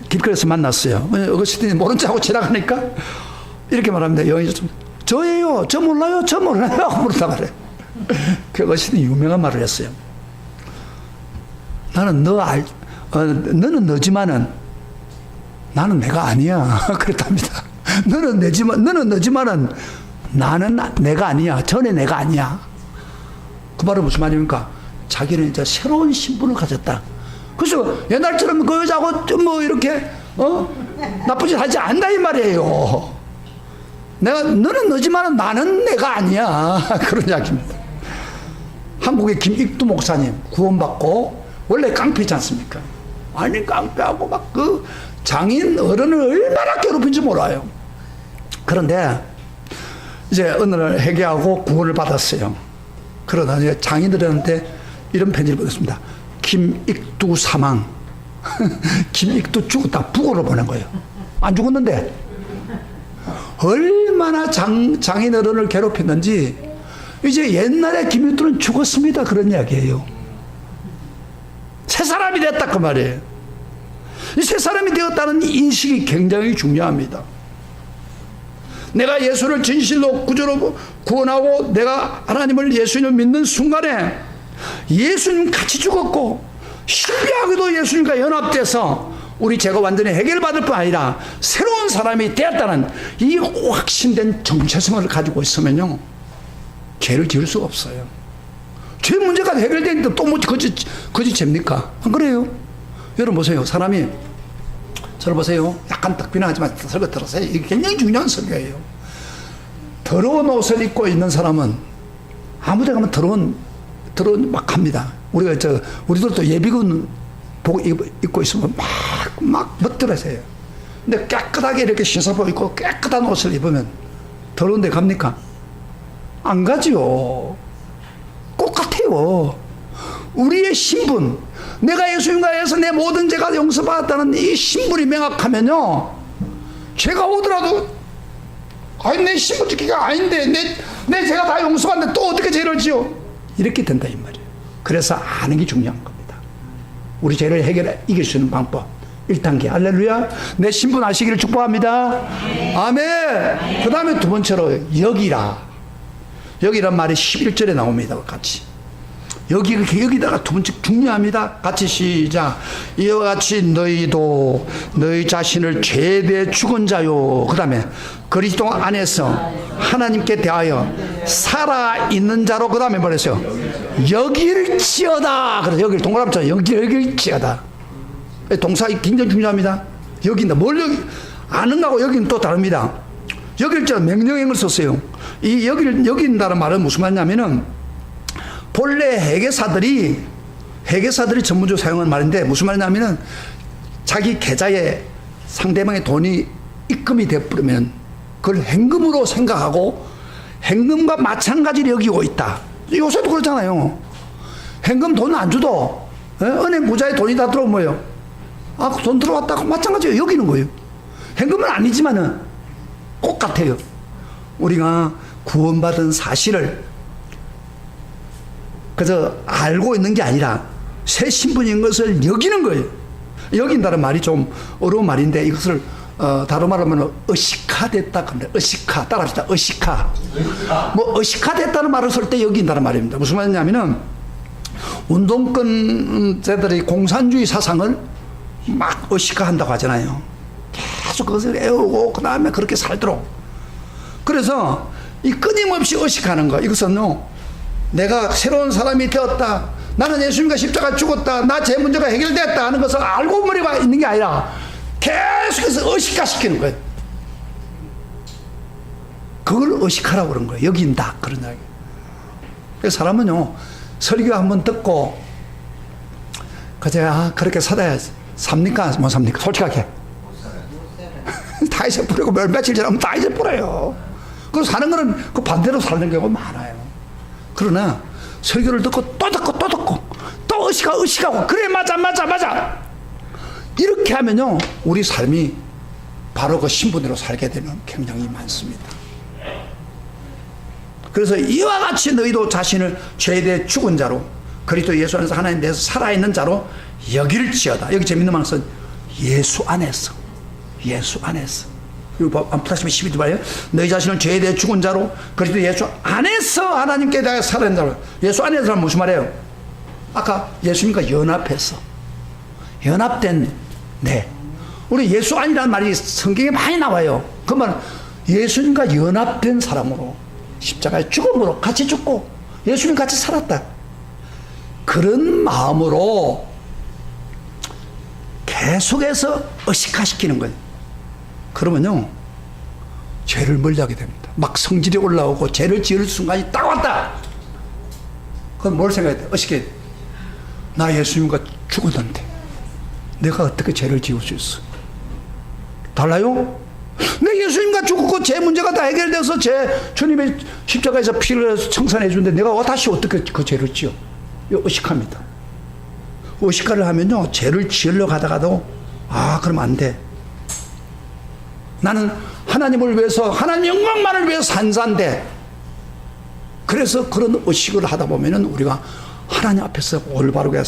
길거리에서 만났어요. 어거스틴이 모른 척하고 지나가니까 이렇게 말합니다. 저예요. 저 몰라요. 저 몰라요. 그러다 말해요. 그 어거스틴이 유명한 말을 했어요. 나는 너는 너지만은 나는 내가 아니야. 그랬답니다. 너는 너지만은 나는 내가 아니야. 전에 내가 아니야. 그 말은 무슨 말입니까? 자기는 이제 새로운 신분을 가졌다. 그래서 옛날처럼 그 여자하고 뭐 이렇게 나쁜 짓 하지 않는다 이 말이에요. 너는 너지만은 나는 내가 아니야. 그런 이야기입니다. 한국의 김익두 목사님 구원받고 원래 깡패지 않습니까? 아니 깡패하고 막 그 장인 어른을 얼마나 괴롭힌지 몰라요. 그런데 이제 어느 날 회개하고 구원을 받았어요. 그러다 이제 장인들한테 이런 편지를 보냈습니다. 김익두 사망. 김익두 죽었다. 북으로 보낸 거예요. 안 죽었는데 얼마나 장인 어른을 괴롭혔는지 이제 옛날에 김익두는 죽었습니다. 그런 이야기예요. 새 사람이 됐다 그 말이에요. 이 새 사람이 되었다는 인식이 굉장히 중요합니다. 내가 예수를 진실로 구주로 구원하고 내가 하나님을 예수님을 믿는 순간에 예수님 같이 죽었고 신비하게도 예수님과 연합돼서 우리 죄가 완전히 해결받을 뿐 아니라 새로운 사람이 되었다는 이 확신된 정체성을 가지고 있으면요 죄를 지을 수가 없어요. 죄 문제가 해결되는데 또 뭐 거짓 죄입니까? 안 그래요? 여러분 보세요. 사람이 저를 보세요. 약간 덕비나하지만 설교 들으세요. 이게 굉장히 중요한 설교예요. 더러운 옷을 입고 있는 사람은 아무 데 가면 더러운 막 합니다. 우리들도 예비군 복 입고 있으면 막 멋들어서요. 근데 깨끗하게 이렇게 씻어보고 있고 깨끗한 옷을 입으면 더러운 데 갑니까? 안 가지요. 똑같아요. 우리의 신분, 내가 예수님과 해서 내 모든 죄가 용서받았다는 이 신분이 명확하면요 죄가 오더라도 아니 내 신분 지키기가 아닌데 내 죄가 다 용서받는데 또 어떻게 죄를 지어? 이렇게 된다 이 말이에요. 그래서 아는 게 중요한 겁니다. 우리 죄를 이길 수 있는 방법 1단계. 할렐루야. 내 신분 아시기를 축복합니다. 아멘. 그 다음에 두 번째로 여기라. 여기란 말이 11절에 나옵니다. 같이. 여기다가 두 번째 중요합니다. 같이 시작. 이와 같이 너희도 너희 자신을 죄에 대해 죽은 자요. 그 다음에 그리스도 안에서 하나님께 대하여 살아있는 자로. 그 다음에 뭐랬어요? 여길지어다. 그래서 여기를 동그라미 여길지어다. 동사 굉장히 중요합니다. 여긴다. 뭘 여기 아는 거하고 여기는 또 다릅니다. 여길지어다 명령형을 썼어요. 이 여긴다는 말은 무슨 말이냐면은 본래 회계사들이 전문적으로 사용하는 말인데 무슨 말이냐면은 자기 계좌에 상대방의 돈이 입금이 되어버리면 그걸 현금으로 생각하고 현금과 마찬가지로 여기고 있다. 요새도 그렇잖아요. 현금 돈 안 줘도 은행 부자의 돈이 다 들어오면 뭐예요? 아, 돈 들어왔다고 마찬가지로 여기는 거예요. 현금은 아니지만은 꼭 같아요. 우리가 구원받은 사실을 그저 알고 있는 게 아니라 새 신분인 것을 여기는 거예요. 여긴다는 말이 좀 어려운 말인데 이것을 다른 말로 하면 의식화됐다 그럽니다. 의식화. 따라합시다. 의식화. 뭐 의식화됐다는 말을 쓸 때 여긴다는 말입니다. 무슨 말이냐면은 운동권자들이 공산주의 사상을 막 의식화한다고 하잖아요. 계속 그것을 애우고 그 다음에 그렇게 살도록. 그래서 이 끊임없이 의식하는 거, 이것은요, 내가 새로운 사람이 되었다, 나는 예수님과 십자가 죽었다, 나 제 문제가 해결됐다 하는 것을 알고 머리가 있는 게 아니라 계속해서 의식화시키는 거예요. 그걸 의식하라고 그런 거예요. 여긴다 그런 이야기. 그래서 사람은요, 설교 한번 듣고 그저 그렇게 살아야 삽니까 못 삽니까? 솔직하게 다 잊어버리고 며칠 지나면 다 잊어버려요. 그 사는 거는 그 반대로 사는 경우가 많아요. 그러나 설교를 듣고 또 듣고 또 듣고 또 의식하고 그래 맞아 이렇게 하면요, 우리 삶이 바로 그 신분으로 살게 되는 경향이 많습니다. 그래서 이와 같이 너희도 자신을 죄에 대해 죽은 자로 그리스도 예수 안에서 하나님 내에서 살아있는 자로 여길지어다. 여기 재밌는 말은 예수 안에서. 그리고 암프라시면 12절 봐요. 너희 자신을 죄에 대해 죽은 자로 그리스도 예수 안에서 하나님께 대하여 살아있는 자로. 예수 안에서 하면 무슨 말이에요? 아까 예수님과 연합된 우리 예수 안이라는 말이 성경에 많이 나와요. 그 말은 예수님과 연합된 사람으로 십자가의 죽음으로 같이 죽고 예수님 같이 살았다. 그런 마음으로 계속해서 의식화시키는 거예요. 그러면요, 죄를 멀리하게 됩니다. 막 성질이 올라오고 죄를 지을 순간이 딱 왔다. 그럼 뭘 생각해야 돼? 의식해. 나 예수님과 죽었는데 내가 어떻게 죄를 지을 수 있어? 달라요? 내 예수님과 죽었고 제 문제가 다 해결돼서 주님의 십자가에서 피를 청산해 주는데 내가 다시 어떻게 그 죄를 지어? 이거 의식합니다. 의식화를 하면요, 죄를 지으려고 하다가도 그러면 안 돼. 나는 하나님을 위해서, 하나님 영광만을 위해서 산자인데, 그래서 그런 의식을 하다 보면은 우리가 하나님 앞에서 올바르게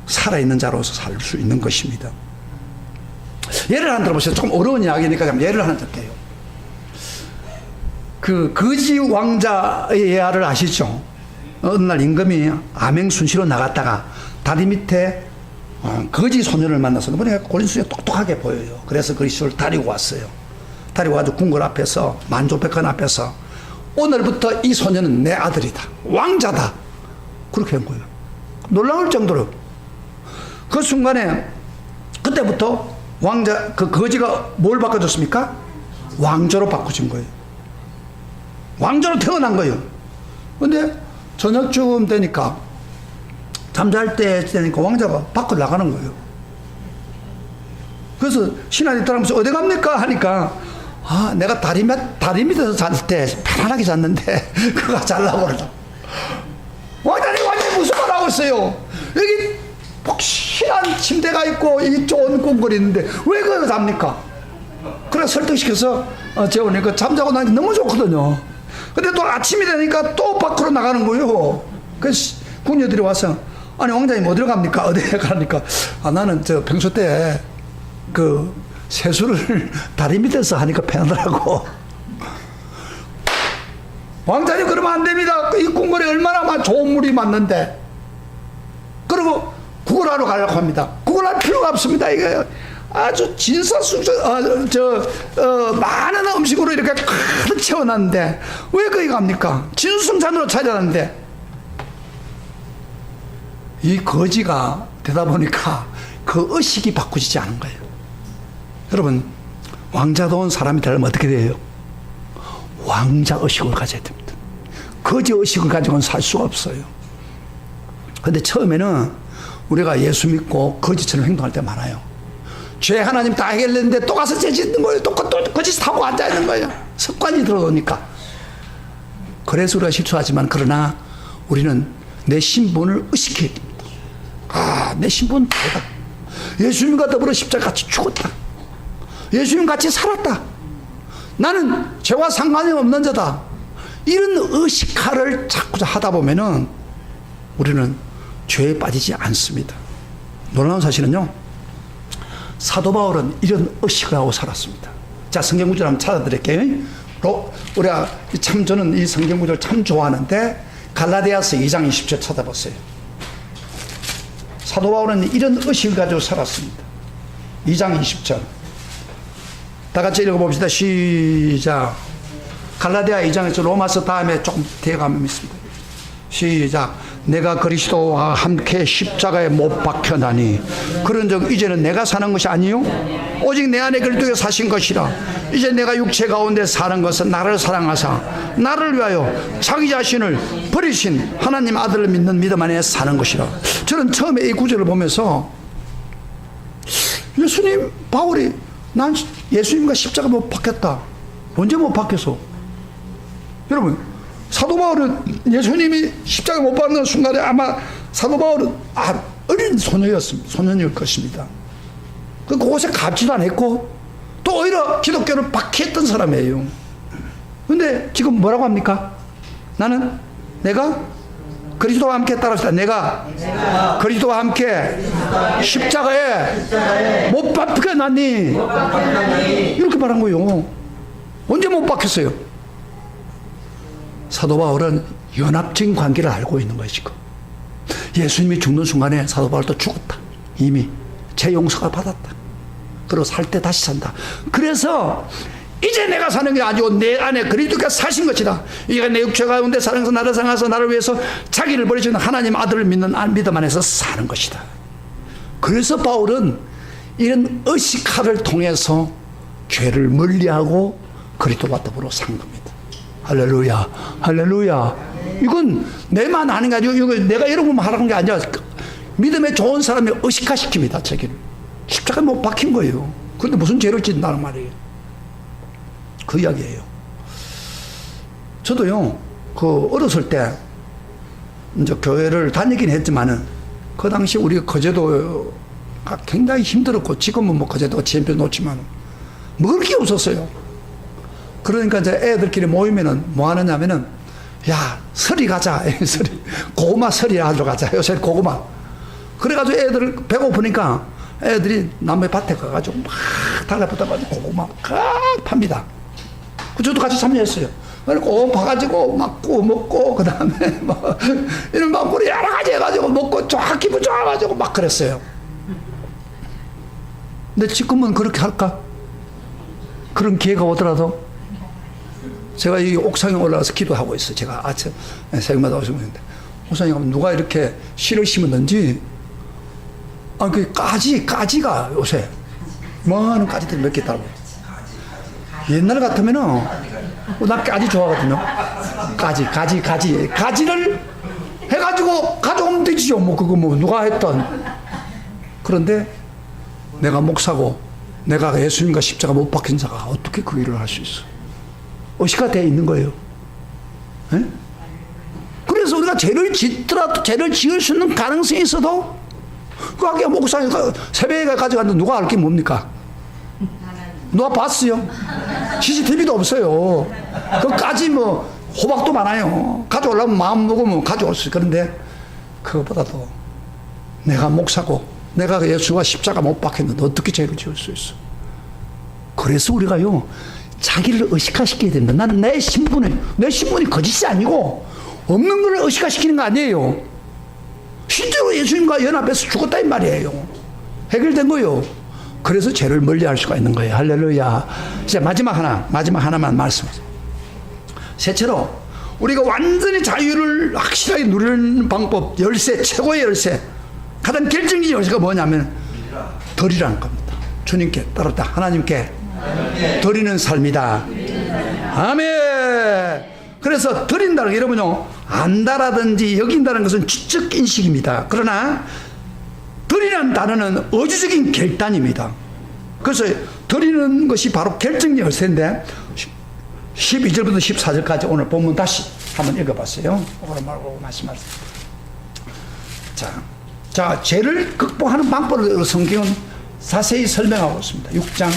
살아있는 자로서 살 수 있는 것입니다. 예를 하나 들어보세요. 조금 어려운 이야기니까 예를 하나 들게요. 그 거지 왕자의 예화를 아시죠? 어느 날 임금이 암행순시로 나갔다가 다리 밑에 거지 소년을 만나서 보니까 고린순이 똑똑하게 보여요. 그래서 그리스도를 데리고 왔어요. 데리고 와서 궁궐 앞에서, 만조백관 앞에서 오늘부터 이 소년은 내 아들이다, 왕자다, 그렇게 한 거예요. 놀라울 정도로. 그 순간에 그때부터 그 거지가 뭘 바꿔줬습니까? 왕조로 바꾸신 거예요. 왕조로 태어난 거예요. 근데 저녁쯤 되니까, 잠잘 때 되니까 왕자가 밖으로 나가는 거예요. 그래서 신하들이 따라가면서 어디 갑니까? 하니까 내가 다리 밑에서 잘 때 편안하게 잤는데 그거 잘라고 그러다. 왕자님 무슨 말 하고 있어요? 여기 폭신한 침대가 있고 이 좋은 꿈거리 있는데 왜 그거 잡니까? 그래 설득시켜서 재우니까 잠자고 나니까 너무 좋거든요. 근데 또 아침이 되니까 또 밖으로 나가는 거예요. 그래서 궁녀들이 와서, 아니 왕자님 어디로 갑니까? 어디에 가니까 나는 평소 때 그 세수를 다리 밑에서 하니까 편하더라고. 왕자님 그러면 안 됩니다. 이 궁궐에 얼마나 좋은 물이 많는데. 그리고 구걸하러 가려고 합니다. 구걸할 필요가 없습니다. 이게 아주 많은 음식으로 이렇게 가득 채워놨는데 왜 거기 갑니까? 진수성찬으로 찾아놨는데 이 거지가 되다 보니까 그 의식이 바꾸지지 않은 거예요. 여러분, 왕자다운 사람이 되려면 어떻게 돼요? 왕자 의식을 가져야 됩니다. 거지 의식을 가지고는 살 수가 없어요. 근데 처음에는 우리가 예수 믿고 거지처럼 행동할 때 많아요. 죄 하나님 다 해결했는데 또 가서 죄 짓는 거예요. 또 거짓 하고 앉아있는 거예요. 습관이 들어오니까. 그래서 우리가 실수하지만, 그러나 우리는 내 신분을 의식해야 됩니다. 아, 내 신분은 다르다. 예수님과 더불어 십자가 같이 죽었다. 예수님 같이 살았다. 나는 죄와 상관이 없는 자다. 이런 의식화를 자꾸 하다 보면은 우리는 죄에 빠지지 않습니다. 놀라운 사실은요, 사도 바울은 이런 의식을 하고 살았습니다. 자, 성경 구절 한번 찾아드릴게요. 우리가 참, 저는 이 성경 구절 참 좋아하는데, 갈라디아서 2장 20절 찾아보세요. 사도 바울은 이런 의식을 가지고 살았습니다. 2장 20절. 다 같이 읽어봅시다. 시작. 갈라디아 2장에서 로마서 다음에 조금 뒤에 가면 있습니다. 시작. 내가 그리스도와 함께 십자가에 못 박혀나니 그런즉 이제는 내가 사는 것이 아니요 오직 내 안에 그리스도가 사신 것이라. 이제 내가 육체 가운데 사는 것은 나를 사랑하사 나를 위하여 자기 자신을 버리신 하나님 아들을 믿는 믿음 안에 사는 것이라. 저는 처음에 이 구절을 보면서 예수님, 바울이 난 예수님과 십자가 못 박혔다. 언제 못 박혔어? 여러분, 사도 바울은 예수님이 십자가 못 박는 순간에 아마 사도 바울은 어린 소년일 것입니다. 그곳에 가지도 않았고 또 오히려 기독교를 박해했던 사람이에요. 근데 지금 뭐라고 합니까? 내가 그리스도와 함께 따라서 내가 그리스도와 함께 십자가에 못 박혀나니 이렇게 말한 거예요. 언제 못 박혔어요? 사도 바울은 연합적인 관계를 알고 있는 거예요. 지금 예수님이 죽는 순간에 사도 바울도 죽었다. 이미 제 용서가 받았다. 그리고 살 때 다시 산다. 그래서 이제 내가 사는 게 아니고 내 안에 그리스도가 사신 것이다. 이가 내 육체 가운데 사랑해서 나를 사랑해서 나를 위해서 자기를 버리시는 하나님 아들을 믿는 믿음 안에서 사는 것이다. 그래서 바울은 이런 의식화를 통해서 죄를 멀리하고 그리스도와 더불어 산 겁니다. 할렐루야, 할렐루야. 이건 내만 아는 게 아니고 이거 내가 여러분 하라는 게 아니라 믿음의 좋은 사람이 의식화시킵니다. 자기를 십자가에 못 박힌 거예요. 그런데 무슨 죄를 짓는다는 말이에요. 그 이야기예요. 저도요, 어렸을 때 이제 교회를 다니긴 했지만은 그 당시 우리 거제도가 굉장히 힘들었고, 지금은 뭐 거제도가 챔피언 놓지만 먹을 게 없었어요. 그러니까 이제 애들끼리 모이면은 뭐 하느냐면은, 야, 설이 가자. 설이. 고구마 설이 하러 가자. 요새 고구마. 그래가지고 애들 배고프니까 애들이 남의 밭에 가가지고 막 달라붙어가지고 고구마 막 팝니다. 저도 같이 참여했어요. 그리고 봐가지고 막 구워 먹고, 그 다음에 뭐 이런 막 우리 여러 가지 해가지고 먹고 기분 좋아가지고 막 그랬어요. 근데 지금은 그렇게 할까? 그런 기회가 오더라도 제가 이 옥상에 올라가서 기도하고 있어요. 제가 아침 새벽마다 오시면 옥상에 가면 누가 이렇게 씨를 심었는지, 그 가지가 요새 많은 가지들이 몇 개 있다고. 옛날 같으면은 나 가지 좋아하거든요. 가지를 해가지고 가져오면 되지요. 뭐 그거 뭐 누가 했던. 그런데 내가 목사고 내가 예수님과 십자가 못 박힌 자가 어떻게 그 일을 할 수 있어? 의식화 되어 있는 거예요. 에? 그래서 우리가 죄를 짓더라도 죄를 지을 수 있는 가능성이 있어도 그게 목사님 새벽에 가져갔는데 누가 알 게 뭡니까? 누가 봤어요? CCTV도 없어요. 그까지 뭐 호박도 많아요. 가져오려면 마음 먹으면 가져올 수 있어요. 그런데 그것보다도 내가 목사고 내가 예수가 십자가 못 박혔는데 어떻게 죄를 지을 수 있어? 그래서 우리가요, 자기를 의식화시켜야 된다. 나는 내 신분이 거짓이 아니고 없는 걸 의식화시키는 거 아니에요. 실제로 예수님과 연합해서 죽었다 이 말이에요. 해결된 거요. 그래서 죄를 멀리할 수가 있는 거예요. 할렐루야. 이제 마지막 하나만 말씀하세요. 셋째로 우리가 완전히 자유를 확실하게 누리는 방법, 열쇠, 최고의 열쇠, 가장 결정적인 열쇠가 뭐냐면 드리라는 겁니다. 주님께 따르다, 하나님께 드리는 삶이다. 아멘. 그래서 드린다는 게 여러분요, 안다라든지 여긴다는 것은 지적 인식입니다. 그러나 드리라는 단어는 어주적인 결단입니다. 그래서 드리는 것이 바로 결정 열쇠인데 12절부터 14절까지 오늘 본문 다시 한번 읽어봤어요. 오늘 말고 말씀하세요. 자, 죄를 극복하는 방법을 성경은 자세히 설명하고 있습니다. 6장,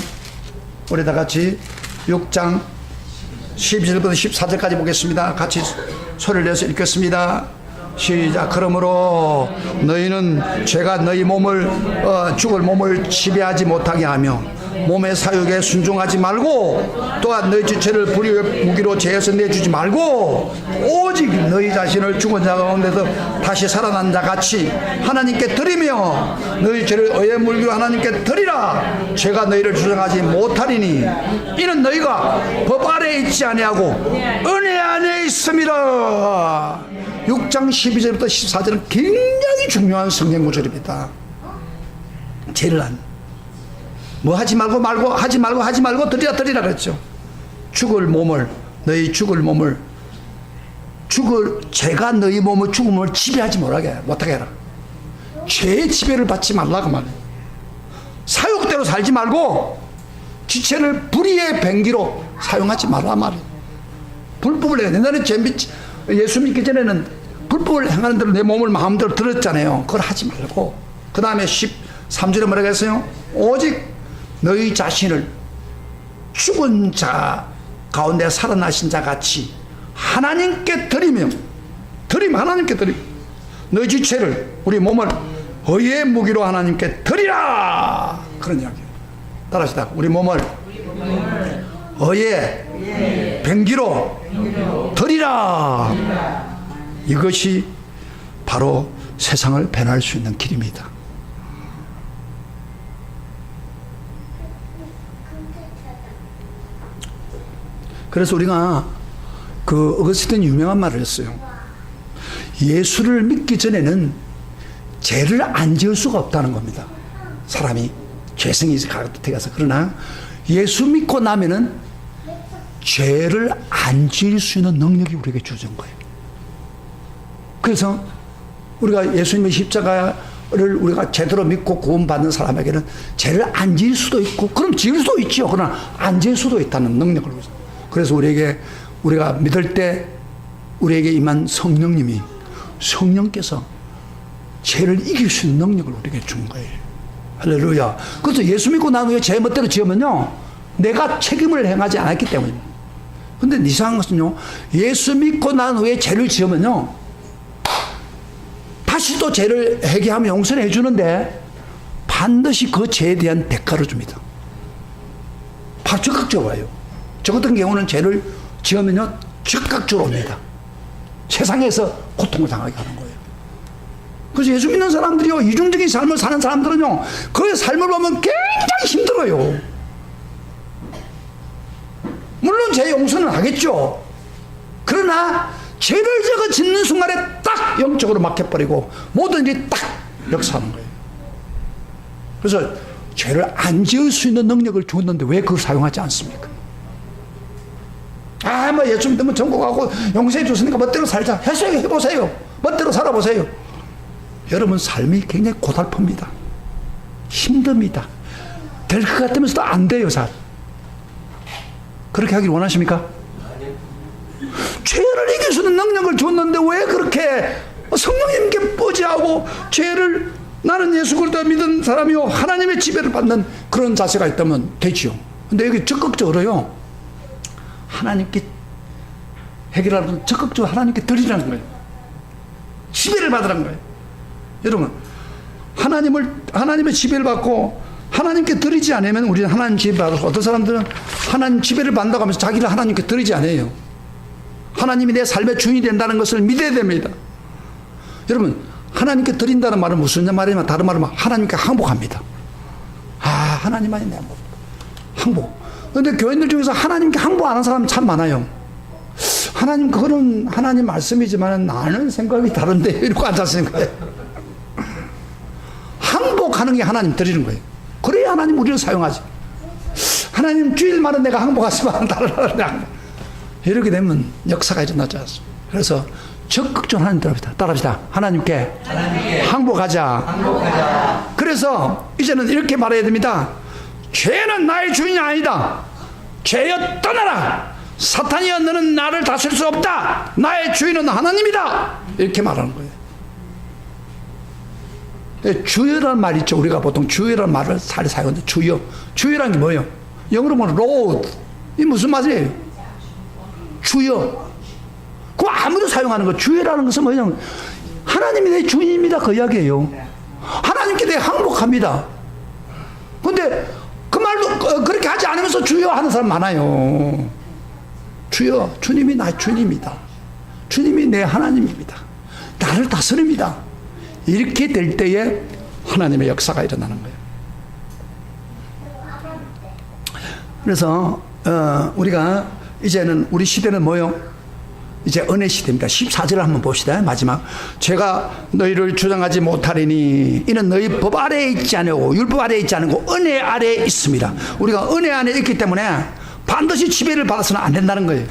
우리 다 같이 6장 12절부터 14절까지 보겠습니다. 같이 소리를 내서 읽겠습니다. 시작. 그러므로 너희는 죄가 너희 몸을 죽을 몸을 지배하지 못하게 하며 몸의 사욕에 순종하지 말고, 또한 너희 주체를 불의의 무기로 죄에서 내주지 말고, 오직 너희 자신을 죽은 자 가운데서 다시 살아난 자 같이 하나님께 드리며 너희 죄를 의의 물기로 하나님께 드리라. 죄가 너희를 주장하지 못하리니 이는 너희가 법 아래에 있지 아니하고 은혜 안에 있음이라. 6장 12절부터 14절은 굉장히 중요한 성경 구절입니다. 죄를 하지 말고 드리라 그랬죠. 너희 죽을 몸을 죄가 너희 몸을 죽음을 지배하지 못하게 해라. 죄의 지배를 받지 말라고 말이에요. 사욕대로 살지 말고 지체를 불의의 병기로 사용하지 말라 말이에요. 불법을 해야 돼. 옛날에 예수 믿기 전에는 불법을 행하는 대로 내 몸을 마음대로 들었잖아요. 그걸 하지 말고, 그 다음에 13절에 뭐라고 했어요? 오직 너희 자신을 죽은 자 가운데 살아나신 자 같이 하나님께 드리며 너희 지체를, 우리 몸을 의의 무기로 하나님께 드리라. 그런 이야기예요. 따라하시다. 우리 몸을 의의 병기로 드리라. 이것이 바로 세상을 변할 수 있는 길입니다. 그래서 우리가 어거스틴 유명한 말을 했어요. 예수를 믿기 전에는 죄를 안 지을 수가 없다는 겁니다. 사람이 죄성이 가득해서. 그러나 예수 믿고 나면은 죄를 안 지을 수 있는 능력이 우리에게 주어진 거예요. 그래서 우리가 예수님의 십자가를 우리가 제대로 믿고 구원받는 사람에게는 죄를 안 지을 수도 있고, 그럼 지을 수도 있죠. 그러나 안 지을 수도 있다는 능력을. 그래서 우리가 믿을 때 우리에게 임한 성령께서 죄를 이길 수 있는 능력을 우리에게 준 거예요. 할렐루야. 그래서 예수 믿고 난 후에 죄 멋대로 지으면요, 내가 책임을 행하지 않았기 때문입니다. 근데 이상한 것은요, 예수 믿고 난 후에 죄를 지으면요, 다시 또 죄를 회개하면 용서를 해주는데 반드시 그 죄에 대한 대가를 줍니다. 바로 적극적으로 와요. 저 같은 경우는 죄를 지으면요, 즉각적으로 옵니다. 세상에서 고통을 당하게 하는 거예요. 그래서 예수 믿는 사람들이요, 이중적인 삶을 사는 사람들은요, 그 삶을 보면 굉장히 힘들어요. 물론 죄 용서는 하겠죠. 그러나 죄를 짓는 순간에 딱 영적으로 막혀버리고 모든 일이 딱 역사하는 거예요. 그래서 죄를 안 지을 수 있는 능력을 주었는데 왜 그걸 사용하지 않습니까? 예수 믿으면 천국 가고 용서해 줬으니까 멋대로 살자. 해보세요. 멋대로 살아보세요. 여러분, 삶이 굉장히 고달픕니다. 힘듭니다. 될 것 같으면서도 안 돼요, 잘. 그렇게 하길 원하십니까? 죄를 이길 수 있는 능력을 줬는데 왜 그렇게 성령님께 뽀지하고 죄를, 나는 예수 그리스도 믿은 사람이요, 하나님의 지배를 받는 그런 자세가 있다면 되지요. 근데 여기 적극적으로요, 하나님께 해결하려면 적극적으로 하나님께 드리라는 거예요. 지배를 받으라는 거예요. 여러분, 하나님의 지배를 받고 하나님께 드리지 않으면 우리는 하나님 지배 받고, 어떤 사람들은 하나님 지배를 받는다고 하면서 자기를 하나님께 드리지 않아요. 하나님이 내 삶의 주인이 된다는 것을 믿어야 됩니다. 여러분, 하나님께 드린다는 말은 무슨 말이냐면, 다른 말로 하나님께 항복합니다. 하나님만이 내 항복. 그런데 교인들 중에서 하나님께 항복 안 하는 사람 참 많아요. 하나님, 그거는 하나님 말씀이지만 나는 생각이 다른데 이러고 앉았으는 거예요. 항복하는 게 하나님 드리는 거예요. 그래야 하나님 우리를 사용하지. 하나님 주일만은 내가 항복하지만 다른 날은 항복. 이렇게 되면 역사가 일어나지 않습니다. 그래서 적극적으로 하나님 따라합시다. 하나님께 항복하자. 그래서 이제는 이렇게 말해야 됩니다. 죄는 나의 주인이 아니다. 죄여 떠나라. 사탄이여, 너는 나를 다스릴 수 없다. 나의 주인은 하나님이다. 이렇게 말하는 거예요. 주여라는 말 있죠. 우리가 보통 주여라는 말을 잘 사용하는데, 주여라는 게 뭐예요? 영어로 보면 로드. 이 무슨 말이에요? 주여. 그거 아무도 사용하는 거. 주여라는 것은 뭐냐면 하나님이 내 주인입니다, 그 이야기예요. 하나님께 내가 항복합니다. 근데 그 말도 그렇게 하지 않으면서 주여 하는 사람 많아요. 주여, 주님이 나의 주님입니다. 주님이 내 하나님입니다. 나를 다스립니다. 이렇게 될 때에 하나님의 역사가 일어나는 거예요. 그래서 우리가 이제는, 우리 시대는 뭐요? 이제 은혜 시대입니다. 14절을 한번 봅시다. 마지막. 제가 너희를 주장하지 못하리니 이는 너희 법 아래에 있지 않고 율법 아래에 있지 않고 은혜 아래에 있습니다. 우리가 은혜 안에 있기 때문에 반드시 지배를 받아서는 안 된다는 거예요.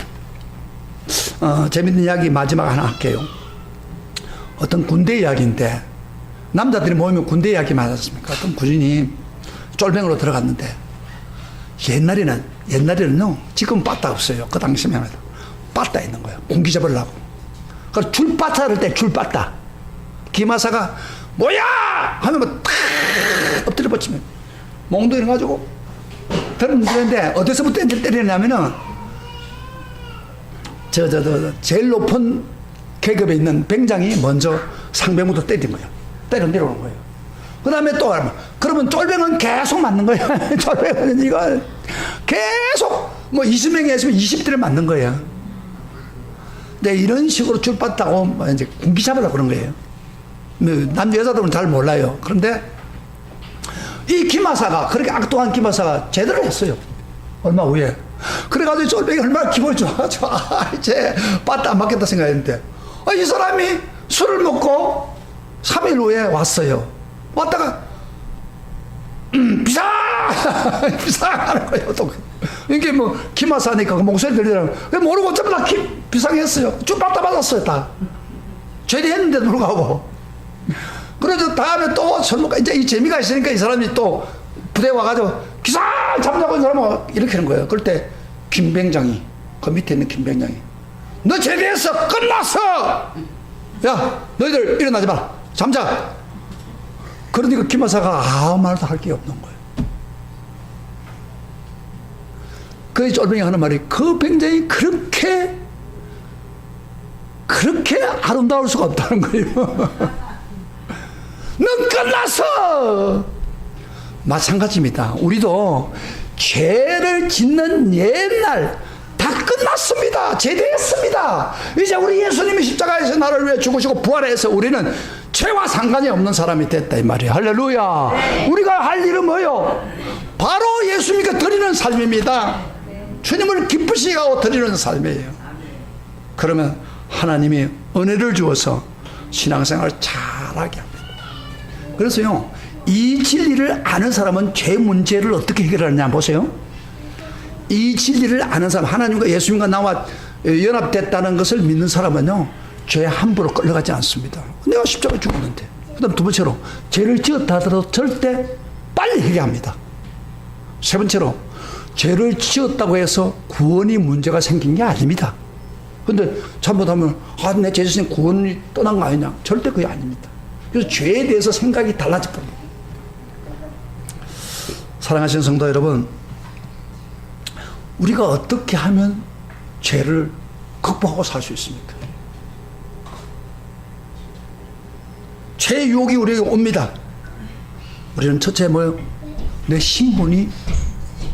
재밌는 이야기 마지막 하나 할게요. 어떤 군대 이야기인데, 남자들이 모이면 군대 이야기 맞았습니까? 어떤 군인이 쫄병으로 들어갔는데, 옛날에는요, 지금 빠따 없어요. 그 당시에는 빠따 있는 거예요. 공기 잡으려고. 그래서 줄빠따를 때, 줄빠따. 기마사가 뭐야 하면 뭐 탁 엎드려 버치면 몽둥이 가지고 들었는데, 어디서부터 때리냐면은 제일 높은 계급에 있는 병장이 먼저 상병부터 때린 거예요. 때려 내려오는 거예요. 그 다음에 또 그러면 쫄병은 계속 맞는 거예요. 쫄병은 이거 계속 뭐 20명이 했으면 20대를 맞는 거예요. 근데 이런 식으로 줄봤다고 이제 군기 잡으려고 그런 거예요. 남자 여자들은 잘 몰라요. 그런데 이 기마사가, 그렇게 악독한 기마사가 제대로 했어요. 얼마 후에. 그래가지고 쫄병이 얼마나 기분이 좋아가지고, 이제 빠따 안 맞겠다 생각했는데, 이 사람이 술을 먹고 3일 후에 왔어요. 왔다가 비상 하는 거예요. 또 이게 뭐 기마사니까 그 목소리 들리더라고. 모르고 전부 다 비상했어요. 쭉 빠따 맞았어요. 다 죄리했는데도 불구하고. 그래서 다음에 또 설모가 이제 이 재미가 있으니까 이 사람이 또 부대에 와가지고 기상 잡자고 이 사람은 이렇게 하는 거예요. 그럴 때 김병장이, 그 밑에 있는 김병장이, 너 제대했어, 끝났어, 야 너희들 일어나지 마라, 잠자. 그러니까 김하사가 아무 말도 할 게 없는 거예요. 그 쫄병이 하는 말이, 그 병장이 그렇게 아름다울 수가 없다는 거예요. 넌 끝났어. 마찬가지입니다. 우리도 죄를 짓는 옛날 다 끝났습니다. 제대했습니다. 이제 우리 예수님이 십자가에서 나를 위해 죽으시고 부활해서 우리는 죄와 상관이 없는 사람이 됐다 이 말이에요. 할렐루야. 네. 우리가 할 일은 뭐요? 바로 예수님께 드리는 삶입니다. 주님을 기쁘시게 하고 드리는 삶이에요. 그러면 하나님이 은혜를 주어서 신앙생활을 잘하게 합니다. 그래서요, 이 진리를 아는 사람은 죄 문제를 어떻게 해결하느냐 보세요. 이 진리를 아는 사람, 하나님과 예수님과 나와 연합됐다는 것을 믿는 사람은요, 죄에 함부로 끌려가지 않습니다. 내가 십자가에 죽었는데. 그 다음 두 번째로, 죄를 지었다 하더라도 절대 빨리 해결합니다. 세 번째로, 죄를 지었다고 해서 구원이 문제가 생긴 게 아닙니다. 근데 잘못하면 내 죄에서 구원이 떠난 거 아니냐? 절대 그게 아닙니다. 그래서 죄에 대해서 생각이 달라질 겁니다. 사랑하시는 성도 여러분, 우리가 어떻게 하면 죄를 극복하고 살 수 있습니까? 죄의 유혹이 우리에게 옵니다. 우리는 첫째 뭐요? 내 신분이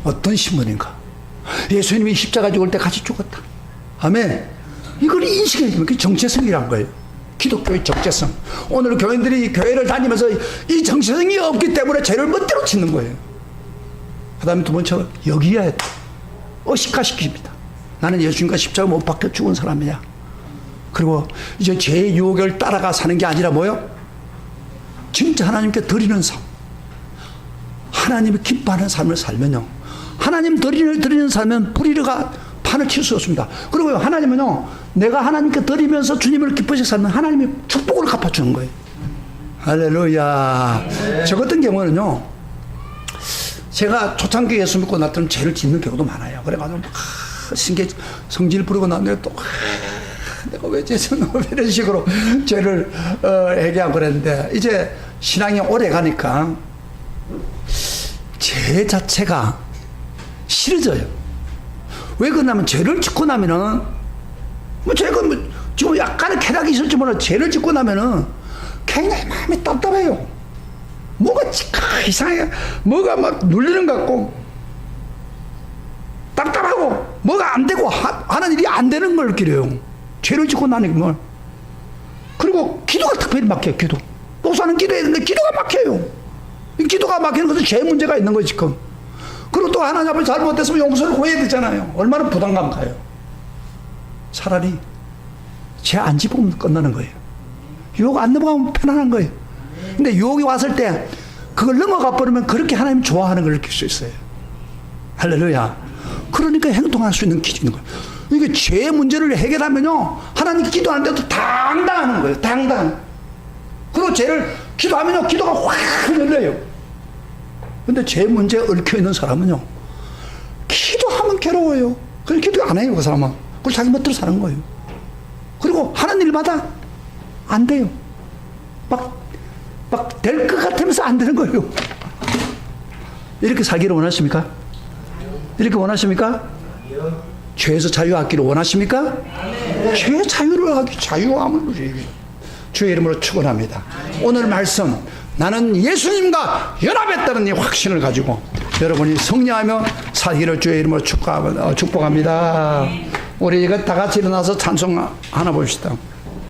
어떤 신분인가? 예수님이 십자가 죽을 때 같이 죽었다. 아멘. 이걸 인식해야 되면 그게 정체성이란 거예요. 기독교의 정체성. 오늘 교인들이 교회를 다니면서 이 정체성이 없기 때문에 죄를 멋대로 짓는 거예요. 그 다음에 두 번째로 여기야 돼. 의식화시킵니다. 나는 예수님과 십자가 못 박혀 죽은 사람이야. 그리고 이제 죄의 유혹을 따라가 사는 게 아니라 뭐요? 진짜 하나님께 드리는 삶. 하나님이 기뻐하는 삶을 살면요. 하나님 드리는 삶은 뿌리가 판을 칠 수 없습니다. 그리고 하나님은요, 내가 하나님께 드리면서 주님을 기쁘게 살면 하나님이 축복을 갚아주는 거예요. 할렐루야. 저 같은 경우는요, 제가 초창기 예수 믿고 났더니 죄를 짓는 경우도 많아요. 그래가지고 신기 성질 부리고 나는데 또 내가 왜 죄졌나 이런 식으로 죄를 얘기하고 그랬는데 이제 신앙이 오래 가니까 죄 자체가 싫어져요. 왜 그러냐면 죄를 짓고 나면은 뭐 제가 뭐 지금 약간의 쾌락이 있을지 몰라 죄를 짓고 나면은 굉장히 마음이 답답해요. 뭐가 이상해. 뭐가 막 눌리는 것 같고 답답하고 뭐가 안 되고 하는 일이 안 되는 걸 느껴요. 죄를 짓고 나니까 뭘. 그리고 기도가 특별히 막혀요. 기도. 목사는 기도해야 되는데 기도가 막혀요. 기도가 막히는 것은 죄 문제가 있는 거지 지금. 그리고 또 하나님 앞에 잘못했으면 용서를 구해야 되잖아요. 얼마나 부담감 가요. 차라리 죄 안 짚으면 끝나는 거예요. 유혹 안 넘어가면 편안한 거예요. 근데 유혹이 왔을 때 그걸 넘어가 버리면 그렇게 하나님 좋아하는 걸 느낄 수 있어요. 할렐루야. 그러니까 행동할 수 있는 길이 있는 거예요. 이게 죄 문제를 해결하면요, 하나님 기도하는데도 당당하는 거예요. 당당. 그리고 죄를 기도하면요, 기도가 확 열려요. 근데 죄 문제에 얽혀 있는 사람은요, 기도하면 괴로워요. 그래서 기도 안 해요, 그 사람은. 그걸 자기 멋대로 사는 거예요. 그리고 하는 일마다 안 돼요. 막 될 것 같으면서 안 되는 거예요. 이렇게 살기를 원하십니까? 이렇게 원하십니까? 죄에서 자유하기를 원하십니까? 죄의 자유를 하기, 자유함을 누리기. 주의 이름으로 축원합니다. 오늘 말씀, 나는 예수님과 연합했다는 이 확신을 가지고 여러분이 승리하며 살기를 주의 이름으로 축복합니다. 우리 이거 다 같이 일어나서 찬송 하나 봅시다.